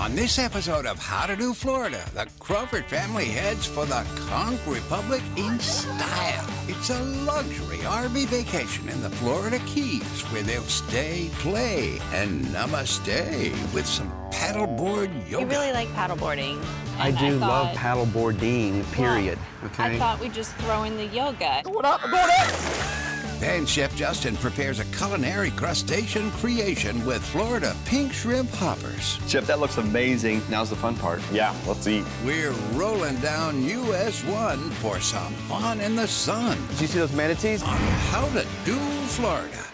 On this episode of How to Do Florida, the Crawford family heads for the Conch Republic in style. It's a luxury RV vacation in the Florida Keys where they'll stay, play, and namaste with some paddleboard yoga. We really like paddleboarding. I do love paddleboarding, period. Well, okay. I thought we'd just throw in the yoga. Going up, going up! Then Chef Justin prepares a culinary crustacean creation with Florida pink shrimp hoppers. Chef, that looks amazing. Now's the fun part. Yeah, let's eat. We're rolling down US 1 for some fun in the sun Did you see those manatees? on How to Do Florida.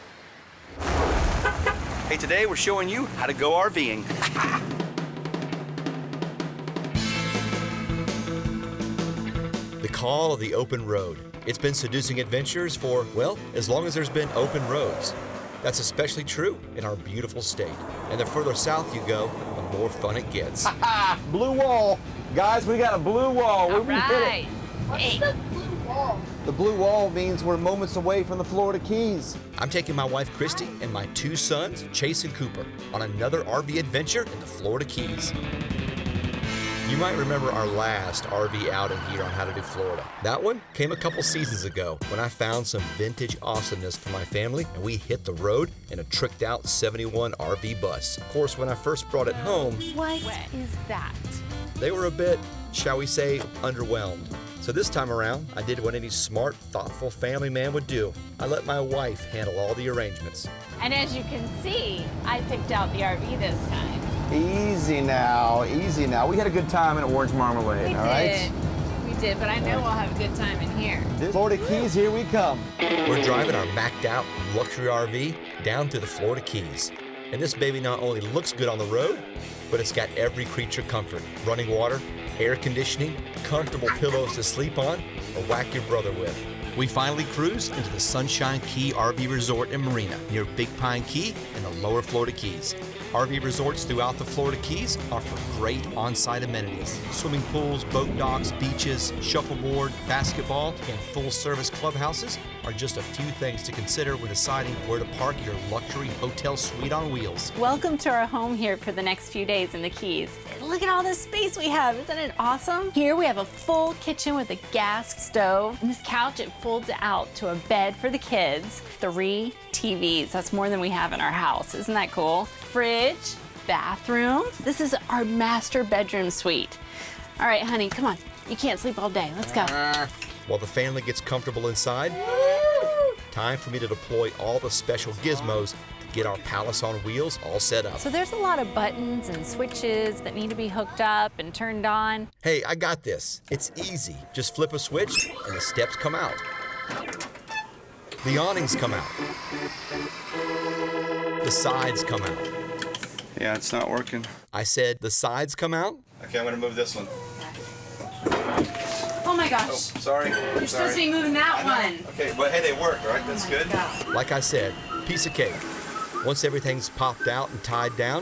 Hey, today we're showing you how to go RVing. The call of the open road. It's been seducing adventures for, well, as long as there's been open roads. That's especially true in our beautiful state. And the further south you go, the more fun it gets. Blue wall. Guys, we got a blue wall. All right. Hey. The blue wall means we're moments away from the Florida Keys. I'm taking my wife Kristy and my two sons, Chase and Cooper, on another RV adventure in the Florida Keys. You might remember our last RV outing here on How to Do Florida. That one came a couple seasons ago when I found some vintage awesomeness for my family and we hit the road in a tricked out 71 RV bus. Of course, when I first brought it home, What is that? they were a bit, shall we say, underwhelmed. So this time around, I did what any smart, thoughtful family man would do. I let my wife handle all the arrangements. And as you can see, I picked out the RV this time. Easy now, easy now. We had a good time in Orange Marmalade, We all right? We did, but I know we'll have a good time in here. Florida Keys, here we come. We're driving our macked out luxury RV down to the Florida Keys. And this baby not only looks good on the road, but it's got every creature comfort. Running water, air conditioning, comfortable pillows to sleep on, or whack your brother with. We finally cruise into the Sunshine Key RV Resort and Marina near Big Pine Key in the lower Florida Keys. RV resorts throughout the Florida Keys offer great on-site amenities. Swimming pools, boat docks, beaches, shuffleboard, basketball, and full-service clubhouses are just a few things to consider when deciding where to park your luxury hotel suite on wheels. Welcome to our home here for the next few days in the Keys. Look at all this space we have. Isn't it awesome? Here we have a full kitchen with a gas stove. And this couch, it folds out to a bed for the kids. 3 TVs. That's more than we have in our house. Isn't that cool? Fridge, bathroom. This is our master bedroom suite. All right, honey, come on. You can't sleep all day. Let's go. While the family gets comfortable inside, time for me to deploy all the special gizmos to get our palace on wheels all set up. So there's a lot of buttons and switches that need to be hooked up and turned on. Hey, I got this. It's easy. Just flip a switch and the steps come out. The awnings come out. The sides come out. Yeah, it's not working. I said the sides come out. Okay, I'm gonna move this one. Oh my gosh. Sorry. You're supposed to be moving that one. Okay, but hey, they work, right? That's good. Like I said, piece of cake. Once everything's popped out and tied down,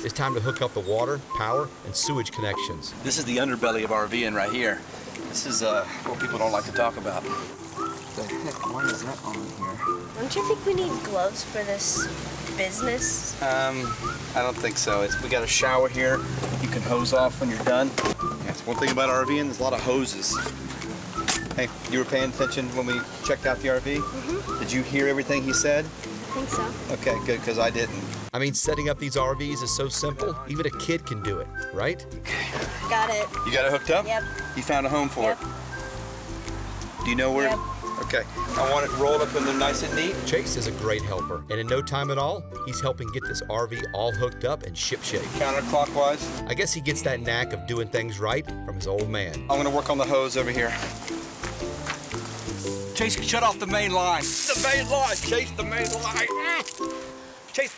it's time to hook up the water, power, and sewage connections. This is the underbelly of RVing right here. This is what people don't like to talk about. What the heck? Why is that on here? Don't you think we need gloves for this business? I don't think so. We got a shower here. You can hose off when you're done. That's one thing about RVing, there's a lot of hoses. Hey, you were paying attention when we checked out the RV? Mm-hmm. Did you hear everything he said? I think so. Okay, good, because I didn't. I mean, setting up these RVs is so simple, even a kid can do it, right? Got it. You got it hooked up? Yep. You found a home for Yep. it? Do you know where? Yep. Okay. I want it rolled up in there nice and neat. Chase is a great helper, and in no time at all, he's helping get this RV all hooked up and shipshape. Counterclockwise. I guess he gets that knack of doing things right from his old man. I'm gonna work on the hose over here. Chase, shut off the main line. The main line, Chase, the main line. Chase,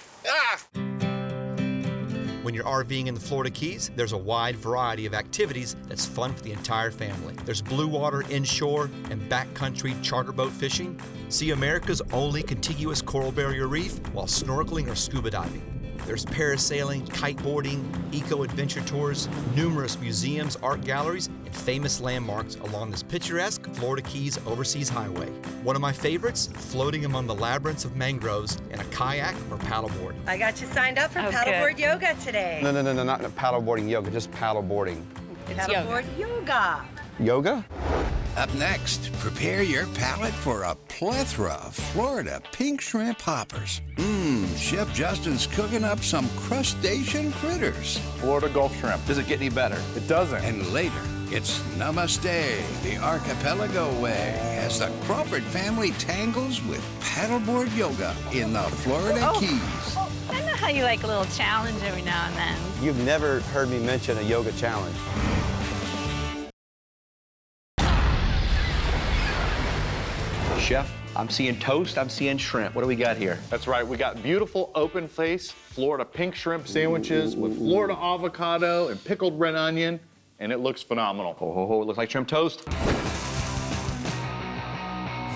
When you're RVing in the Florida Keys, there's a wide variety of activities that's fun for the entire family. There's blue water inshore and backcountry charter boat fishing. See America's only contiguous coral barrier reef while snorkeling or scuba diving. There's parasailing, kiteboarding, eco-adventure tours, numerous museums, art galleries, and famous landmarks along this picturesque Florida Keys Overseas Highway. One of my favorites, floating among the labyrinths of mangroves in a kayak or paddleboard. I got you signed up for paddleboard yoga today. No, not paddleboarding yoga, just paddleboarding. It's paddleboard yoga. Yoga? Up next, prepare your palate for a plethora of Florida pink shrimp hoppers. Chef Justin's cooking up some crustacean critters. Florida Gulf shrimp. Does it get any better? It doesn't. And later, it's Namaste, the archipelago way, as the Crawford family tangles with paddleboard yoga in the Florida Keys. I know how you like a little challenge every now and then. You've never heard me mention a yoga challenge. Chef, I'm seeing toast, I'm seeing shrimp. What do we got here? That's right. We got beautiful open-face Florida pink shrimp sandwiches with Florida avocado and pickled red onion, and it looks phenomenal. Oh, it looks like shrimp toast.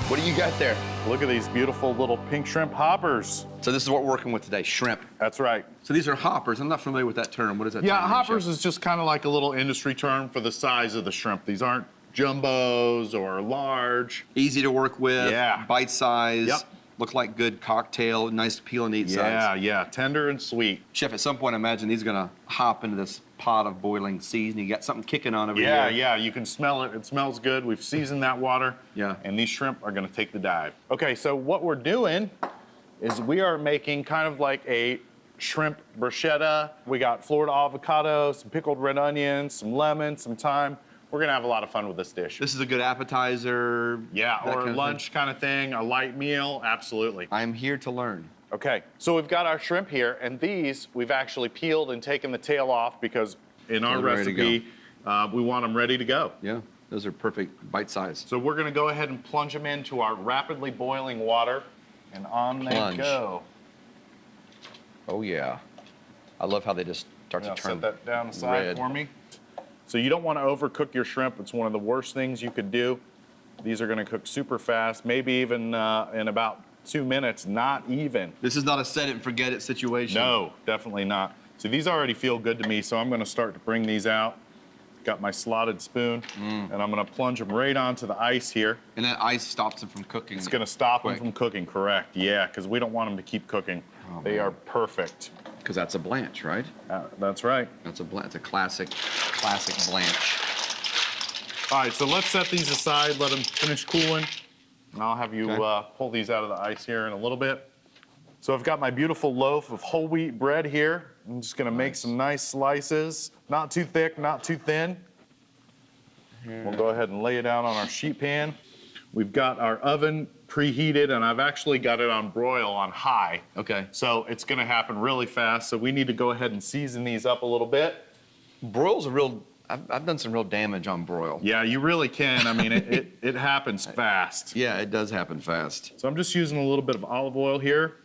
What do you got there? Look at these beautiful little pink shrimp hoppers. So this is what we're working with today, shrimp. That's right. So these are hoppers. I'm not familiar with that term. What is that term? Yeah, hoppers Chef? is just kind of like a little industry term for the size of the shrimp. These aren't jumbos or large. Easy to work with. Yeah. Bite size. Yep. Look like good cocktail, nice peel and eat size. Yeah, tender and sweet. Chef, at some point, I imagine these are gonna hop into this pot of boiling seasoning. You got something kicking on over here. Yeah, you can smell it. It smells good. We've seasoned that water. Yeah. And these shrimp are gonna take the dive. Okay, so what we're doing is we are making kind of like a shrimp bruschetta. We got Florida avocado, some pickled red onions, some lemon, some thyme. We're gonna have a lot of fun with this dish. This is a good appetizer. Yeah, that or kind of lunch kind of thing, a light meal, absolutely. I'm here to learn. Okay, so we've got our shrimp here, and these we've actually peeled and taken the tail off because in our They're ready to recipe, we want them ready to go. Yeah, those are perfect bite size. So we're gonna go ahead and plunge them into our rapidly boiling water, and on Plunge. they go. Oh yeah. I love how they just start Now to turn set that down aside red. for me. So you don't want to overcook your shrimp. It's one of the worst things you could do. These are gonna cook super fast, maybe even in about 2 minutes, not even. This is not a set it and forget it situation. No, definitely not. So these already feel good to me, so I'm gonna start to bring these out. Got my slotted spoon, and I'm gonna plunge them right onto the ice here. And that ice stops them from cooking. It's gonna stop them quick. from cooking, correct. Yeah, because we don't want them to keep cooking. They are perfect. Because that's a blanch, right? That's right. That's a blanch. It's a classic blanch. All right, so let's set these aside, let them finish cooling. And I'll have you pull these out of the ice here in a little bit. So I've got my beautiful loaf of whole wheat bread here. I'm just gonna make some nice slices. Not too thick, not too thin. We'll go ahead and lay it out on our sheet pan. We've got our oven preheated, and I've actually got it on broil on high. Okay. So it's gonna happen really fast, so we need to go ahead and season these up a little bit. Broil's a real, I've done some real damage on broil. Yeah, you really can. I mean, it happens fast. Yeah, it does happen fast. So I'm just using a little bit of olive oil here,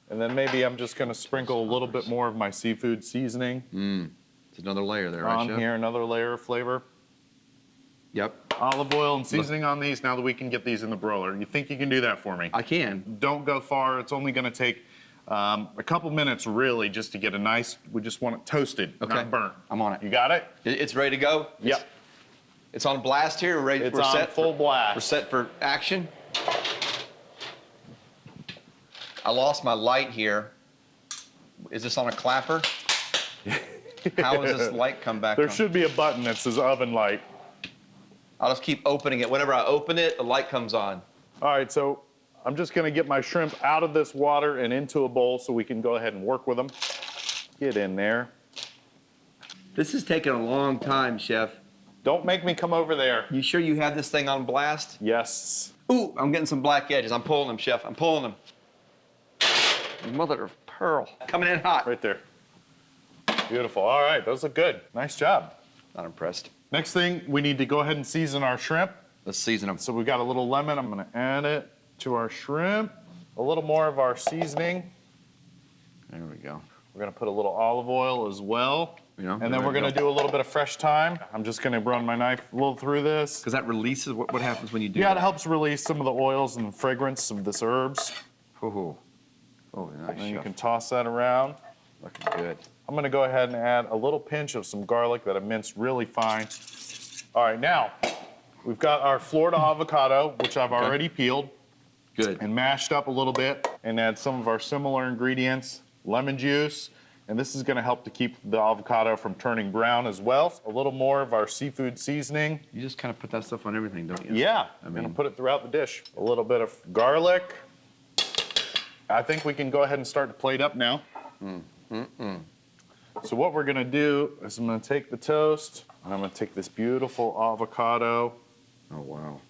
and then maybe I'm just gonna sprinkle a little bit more of my seafood seasoning It's another layer there, right, on Chef? here, another layer of flavor. Yep, Olive oil and seasoning on these now that we can get these in the broiler. You think you can do that for me? I can. Don't go far. It's only gonna take a couple minutes really just to get a nice, we just want it toasted, Okay. not burnt. I'm on it. You got it? It's ready to go? Yep. It's on blast here? We're ready, It's we're on set full blast. We're set for action? I lost my light here. Is this on a clapper? How does this light come back There on? should be a button that says oven light. I'll just keep opening it. Whenever I open it, the light comes on. All right, so I'm just gonna get my shrimp out of this water and into a bowl so we can go ahead and work with them. Get in there. This is taking a long time, Chef. Don't make me come over there. You sure you have this thing on blast? Yes. Ooh, I'm getting some black edges. I'm pulling them, Chef. I'm pulling them. Mother of pearl. Coming in hot. Right there. Beautiful. All right, those look good. Nice job. Not impressed. Next thing, we need to go ahead and season our shrimp. Let's season them. So we got a little lemon. I'm gonna add it to our shrimp. A little more of our seasoning. There we go. We're gonna put a little olive oil as well. Yeah, and then there we're we gonna go. do a little bit of fresh thyme. I'm just gonna run my knife a little through this. Because that releases, what happens when you do Yeah, that? it helps release some of the oils and the fragrance of this herbs. Oh, And nice, then you Chef. can toss that around. Looking good. I'm gonna go ahead and add a little pinch of some garlic that I minced really fine. All right, now, we've got our Florida avocado, which I've already peeled. Good. And mashed up a little bit, and add some of our similar ingredients, lemon juice, and this is gonna help to keep the avocado from turning brown as well. A little more of our seafood seasoning. You just kind of put that stuff on everything, don't you? Yeah, I'm gonna put it throughout the dish. A little bit of garlic. I think we can go ahead and start to plate up now. So what we're gonna do is I'm gonna take the toast, and I'm gonna take this beautiful avocado. Oh, wow.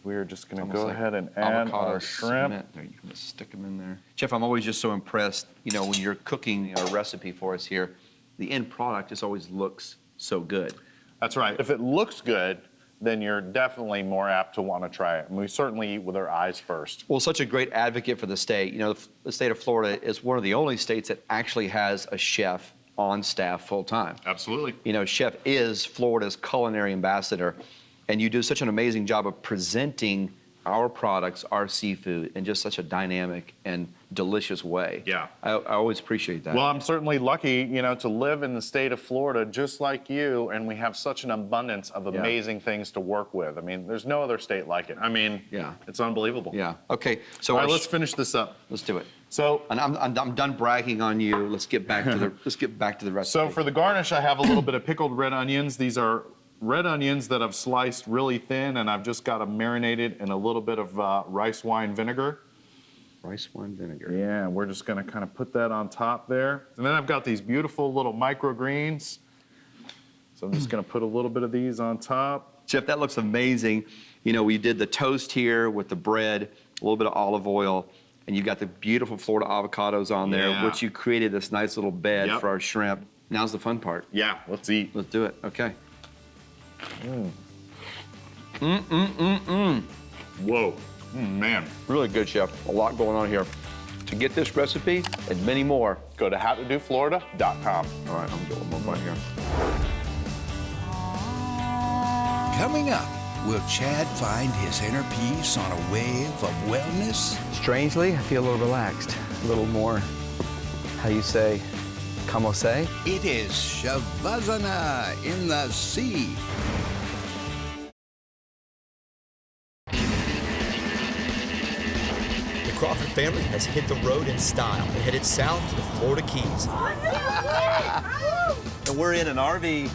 We're just gonna Almost go like ahead and add our shrimp. Cement. There, you can just stick them in there. Chef, I'm always just so impressed, you know, when you're cooking a recipe for us here, the end product just always looks so good. That's right. If it looks good, then you're definitely more apt to want to try it. And we certainly eat with our eyes first. Well, such a great advocate for the state. You know, the state of Florida is one of the only states that actually has a chef on staff full time. Absolutely. You know, chef is Florida's culinary ambassador, and you do such an amazing job of presenting our products, our seafood, in just such a dynamic and delicious way. Yeah. I always appreciate that. Well, I'm certainly lucky, you know, to live in the state of Florida just like you, and we have such an abundance of amazing things to work with. I mean, there's no other state like it. I mean, it's unbelievable. Yeah. Okay. So all right, let's finish this up. Let's do it. So, and I'm done bragging on you. Let's get back to the recipe. So for the garnish, I have a little bit of pickled red onions. These are red onions that I've sliced really thin, and I've just got them marinated in a little bit of rice wine vinegar. Rice wine vinegar. Yeah, we're just gonna kind of put that on top there. And then I've got these beautiful little microgreens. So I'm just gonna put a little bit of these on top. Chef, that looks amazing. You know, we did the toast here with the bread, a little bit of olive oil, and you've got the beautiful Florida avocados on there, which you created this nice little bed for our shrimp. Now's the fun part. Yeah, let's eat. Let's do it, okay. Whoa, man. Really good, Chef. A lot going on here. To get this recipe and many more, go to howtodoflorida.com. All right, I'm gonna get one more bite here. Coming up, will Chad find his inner peace on a wave of wellness? Strangely, I feel a little relaxed, a little more, how you say, como se? It is Shavasana in the sea. The Crawford family has hit the road in style and headed south to the Florida Keys. And we're in an RV.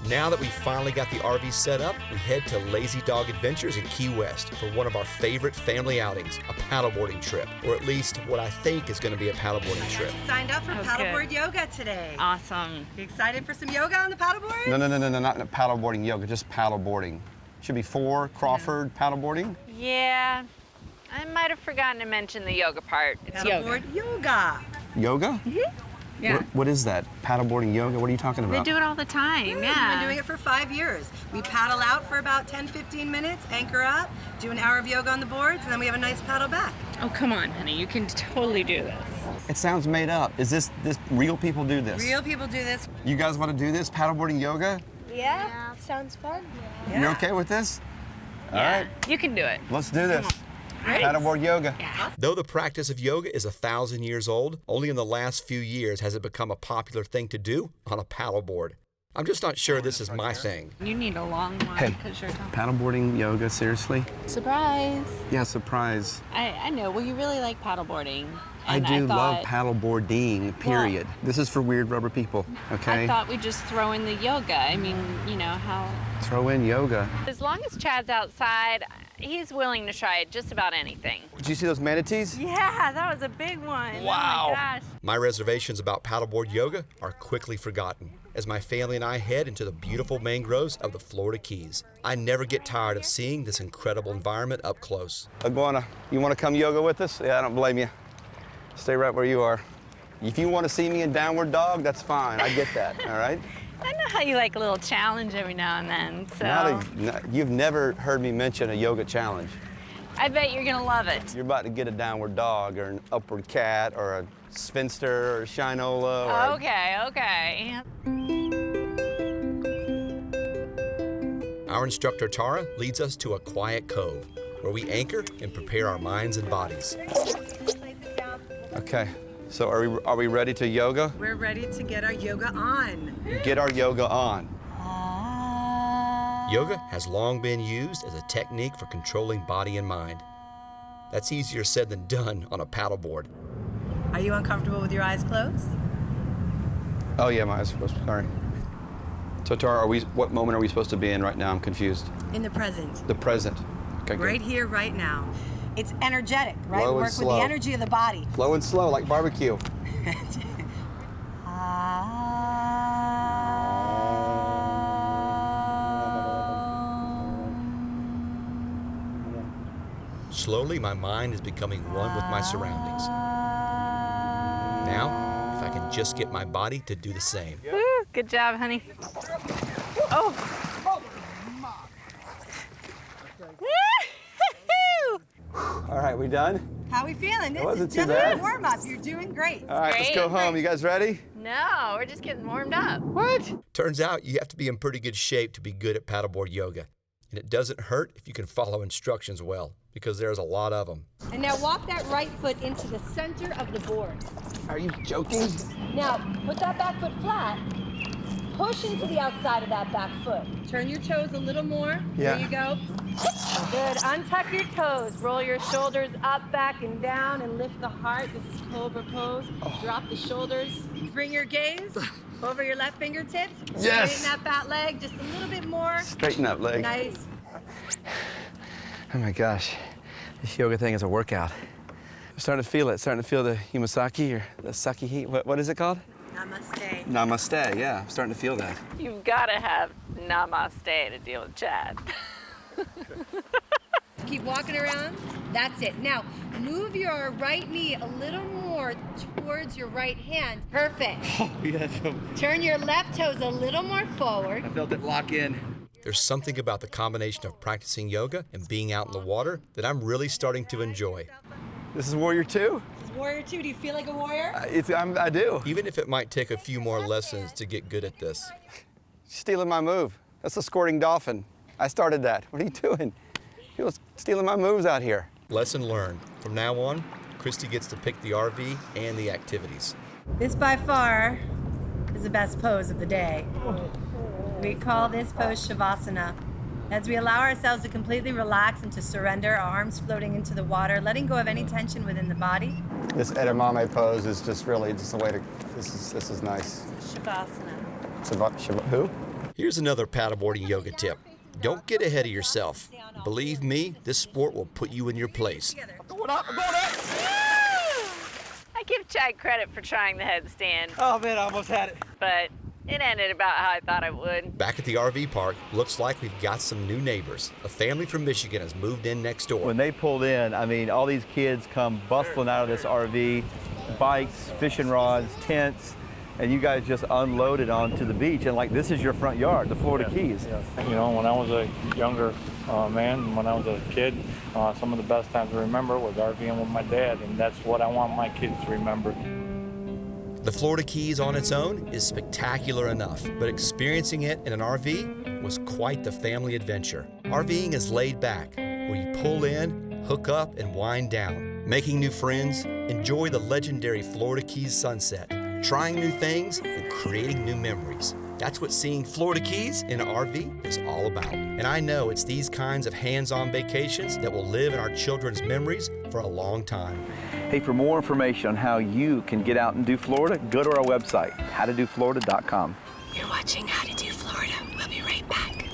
Now that we've finally got the RV set up, we head to Lazy Dog Adventures in Key West for one of our favorite family outings, a paddleboarding trip, or at least what I think is going to be a paddleboarding trip. Signed up for paddleboard yoga today. Awesome. You excited for some yoga on the paddleboard? No, not paddleboarding yoga, just paddleboarding. Should be 4, Crawford paddleboarding. Yeah, I might have forgotten to mention the yoga part. It's Paddleboard yoga. Yoga? Yeah. What is that? Paddleboarding yoga? What are you talking They about? do it all the time, We've been doing it for 5 years. We paddle out for about 10, 15 minutes, anchor up, do an hour of yoga on the boards, and then we have a nice paddle back. Oh, come on, honey. You can totally do this. It sounds made up. Is this real people do this? Real people do this. You guys want to do this, paddleboarding yoga? Yeah, sounds fun. Yeah. You're okay with this? Yeah. All right, You can do it. let's do this. Right. Paddleboard yoga. Though the practice of yoga is 1,000 years old, only in the last few years has it become a popular thing to do on a paddleboard. I'm just not sure this is my thing. You need a long one Hey, because you're talking. paddleboarding yoga, seriously? Surprise. Yeah, surprise. I know. Well, you really like paddleboarding. I and do love thought- paddleboarding, period. This is for weird rubber people, okay? I thought we'd just throw in the yoga. I mean, you know how. Throw in yoga. As long as Chad's outside, he's willing to try just about anything. Did you see those manatees? Yeah, that was a big one. Wow. Oh my gosh. My reservations about paddleboard yoga are quickly forgotten as my family and I head into the beautiful mangroves of the Florida Keys. I never get tired of seeing this incredible environment up close. Iguana, you want to come yoga with us? Yeah, I don't blame you. Stay right where you are. If you want to see me in downward dog, that's fine. I get that, all right? I know how you like a little challenge every now and then, so. You've never heard me mention a yoga challenge. I bet you're gonna love it. You're about to get a downward dog or an upward cat or a sphinster or a shinola. Or Okay. Our instructor, Tara, leads us to a quiet cove where we anchor and prepare our minds and bodies. Okay, So are we ready to yoga? We're ready to get our yoga on. Get our yoga on. Yoga has long been used as a technique for controlling body and mind. That's easier said than done on a paddleboard. Are you uncomfortable with your eyes closed? Oh yeah, my eyes are closed. Sorry. So Tara, what moment are we supposed to be in right now? I'm confused. In the present. The present. Okay, right good. here, right now. It's energetic, right? Low We and work with slow. the energy of the body. Slow and slow, like barbecue. Slowly, my mind is becoming one with my surroundings. Now, if I can just get my body to do the same. Woo, good job, honey. Oh. All right, we done? How we feeling? This wasn't is too just bad. a warm-up. You're doing great. All right, let's go home. You guys ready? No, we're just getting warmed up. What? Turns out you have to be in pretty good shape to be good at paddleboard yoga. And it doesn't hurt if you can follow instructions well, because there's a lot of them. And now walk that right foot into the center of the board. Are you joking? Now, put that back foot flat. Push into the outside of that back foot. Turn your toes a little more. Yeah. There you go. Good. Untuck your toes. Roll your shoulders up, back, and down, and lift the heart. This is Cobra pose. Drop the shoulders. Bring your gaze over your left fingertips. Yes. Straighten that fat leg just a little bit more. Straighten that leg. Nice. Oh my gosh, this yoga thing is a workout. I'm starting to feel it, starting to feel the humasaki or the saki heat. What is it called? Namaste. Namaste, yeah, I'm starting to feel that. You've got to have namaste to deal with Chad. Keep walking around. That's it. Now, move your right knee a little more towards your right hand. Perfect. Oh, yeah. Turn your left toes a little more forward. I felt it lock in. There's something about the combination of practicing yoga and being out in the water that I'm really starting to enjoy. This is Warrior 2? This is Warrior 2. Do you feel like a warrior? I do. Even if it might take a few more lessons to get good at this. Stealing my move. That's a squirting dolphin. I started that. What are you doing? He was stealing my moves out here. Lesson learned. From now on, Kristy gets to pick the RV and the activities. This by far is the best pose of the day. We call this pose Shavasana. As we allow ourselves to completely relax and to surrender, our arms floating into the water, letting go of any tension within the body. This edamame pose is just really just a way to, this is nice. Shavasana. Who? Here's another paddleboarding yoga tip. Don't get ahead of yourself. Believe me, this sport will put you in your place. Going up, I'm going up! I give Chad credit for trying the headstand, Oh man, I almost had it. but it ended about how I thought it would. Back at the RV park, looks like we've got some new neighbors. A family from Michigan has moved in next door. When they pulled in, I mean, all these kids come bustling out of this RV, bikes, fishing rods, tents, and you guys just unloaded onto the beach. And like, this is your front yard, the Florida Keys. Yes. You know, when I was a younger man, when I was a kid, some of the best times I remember was RVing with my dad, and that's what I want my kids to remember. The Florida Keys on its own is spectacular enough, but experiencing it in an RV was quite the family adventure. RVing is laid back, where you pull in, hook up, and wind down, making new friends, enjoy the legendary Florida Keys sunset, trying new things, and creating new memories. That's what seeing Florida Keys in an RV is all about. And I know it's these kinds of hands-on vacations that will live in our children's memories for a long time. Hey, for more information on how you can get out and do Florida, go to our website, howtodoflorida.com. You're watching How to Do Florida. We'll be right back.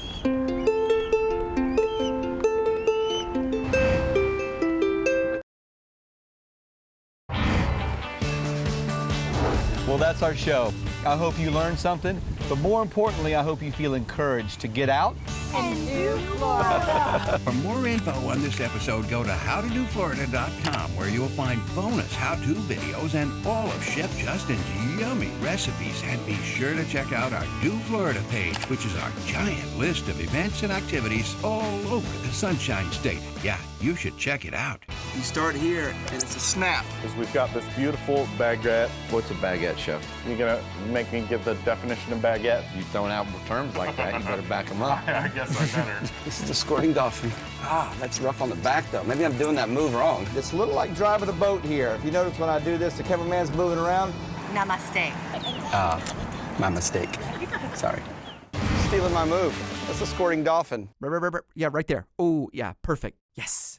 Well, that's our show. I hope you learned something, but more importantly, I hope you feel encouraged to get out And do Florida. For more info on this episode, go to howtodoflorida.com, where you'll find bonus how-to videos and all of Chef Justin's yummy recipes. And be sure to check out our Do Florida page, which is our giant list of events and activities all over the Sunshine State. Yeah, you should check it out. You start here, and it's a snap. Because we've got this beautiful baguette. What's a baguette, Chef? You gonna make me give the definition of baguette? You throwing out terms like that, you better back them up. I guess I better. This is a squirting dolphin. Ah, that's rough on the back, though. Maybe I'm doing that move wrong. It's a little like driving a boat here. If you notice when I do this, the cameraman's moving around. Namaste. My mistake. Sorry. Stealing my move. That's a squirting dolphin. Yeah, right there. Oh, yeah, perfect. Yes.